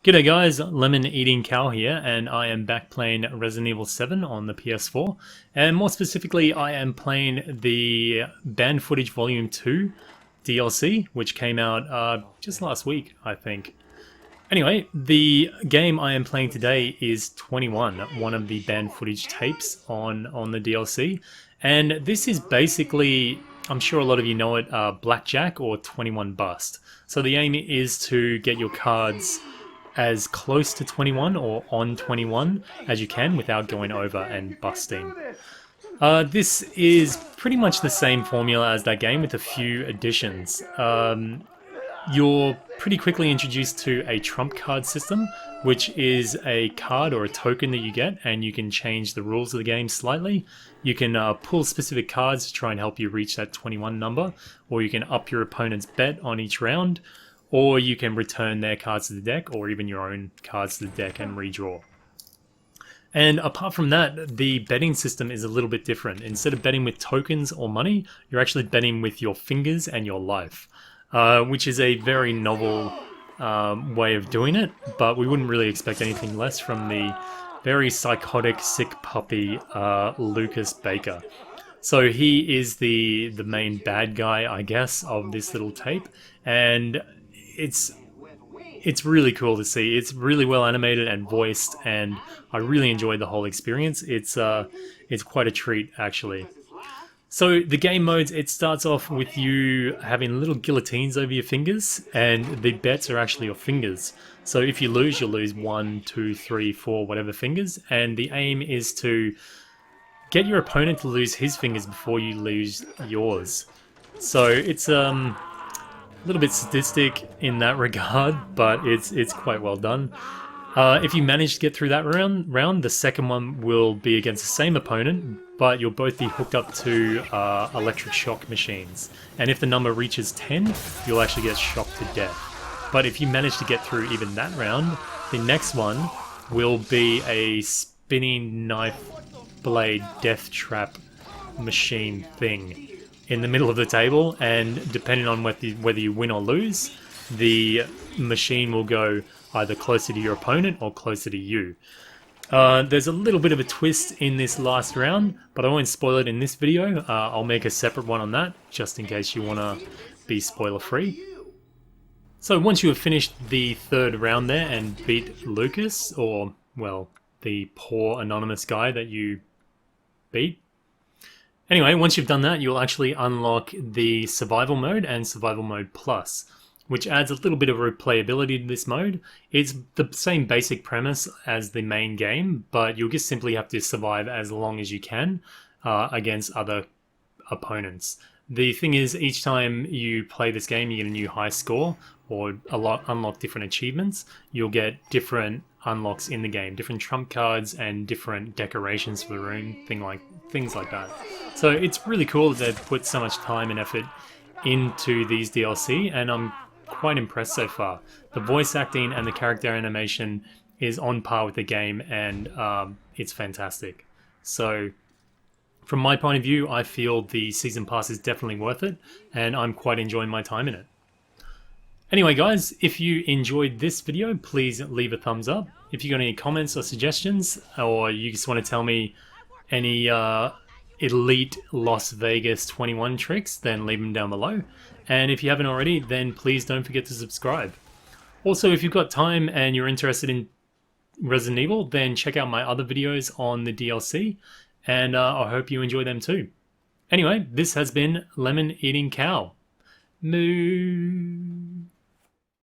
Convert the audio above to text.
G'day guys, Lemon Eating Cow here, and I am back playing Resident Evil 7 on the PS4. And more specifically, I am playing the Banned Footage Vol.2 DLC, which came out just last week, I think. Anyway, the game I am playing today is 21, one of the banned footage tapes on the DLC. And this is basically, I'm sure a lot of you know it, Blackjack or 21 Bust. So the aim is to get your cards as close to 21 or on 21 as you can without going over and busting. This is pretty much the same formula as that game with a few additions. You're pretty quickly introduced to a trump card system, which is a card or a token that you get, and you can change the rules of the game slightly. You can pull specific cards to try and help you reach that 21 number, or you can up your opponent's bet on each round, or you can return their cards to the deck, or even your own cards to the deck and redraw. And apart from that, the betting system is a little bit different. Instead of betting with tokens or money, you're actually betting with your fingers and your life, which is a very novel way of doing it, but we wouldn't really expect anything less from the very psychotic, sick puppy Lucas Baker. So he is the main bad guy, I guess, of this little tape, and it's really cool to see. It's really well animated and voiced, and I really enjoyed the whole experience. It's quite a treat, actually. So the game modes, it starts off with you having little guillotines over your fingers, and the bets are actually your fingers. So if you lose, you'll lose 1, 2, 3, 4, whatever fingers, and the aim is to get your opponent to lose his fingers before you lose yours. So it's a little bit sadistic in that regard, but it's quite well done. If you manage to get through that round, the second one will be against the same opponent, but you'll both be hooked up to electric shock machines. And if the number reaches 10, you'll actually get shocked to death. But if you manage to get through even that round, the next one will be a spinning knife blade death trap machine thing in the middle of the table, and depending on whether you win or lose, the machine will go either closer to your opponent or closer to you. There's a little bit of a twist in this last round, but I won't spoil it in this video. I'll make a separate one on that, just in case you want to be spoiler free. So once you have finished the third round there and beat Lucas, or, well, the poor anonymous guy that you beat. Anyway, once you've done that, you'll actually unlock the Survival Mode and Survival Mode Plus, which adds a little bit of replayability to this mode. It's the same basic premise as the main game, but you'll just simply have to survive as long as you can against other opponents. The thing is, each time you play this game, you get a new high score, or unlock different achievements. You'll get different unlocks in the game, different trump cards and different decorations for the room, things like that. So it's really cool that they've put so much time and effort into these DLC, and I'm quite impressed so far. The voice acting and the character animation is on par with the game, and it's fantastic. So from my point of view, I feel the Season Pass is definitely worth it, and I'm quite enjoying my time in it. Anyway guys, if you enjoyed this video, please leave a thumbs up. If you got any comments or suggestions, or you just want to tell me any elite Las Vegas 21 tricks, then leave them down below. And if you haven't already, then please don't forget to subscribe. Also, if you've got time and you're interested in Resident Evil, then check out my other videos on the DLC, and I hope you enjoy them too. Anyway, this has been Lemon Eating Cow. Moo.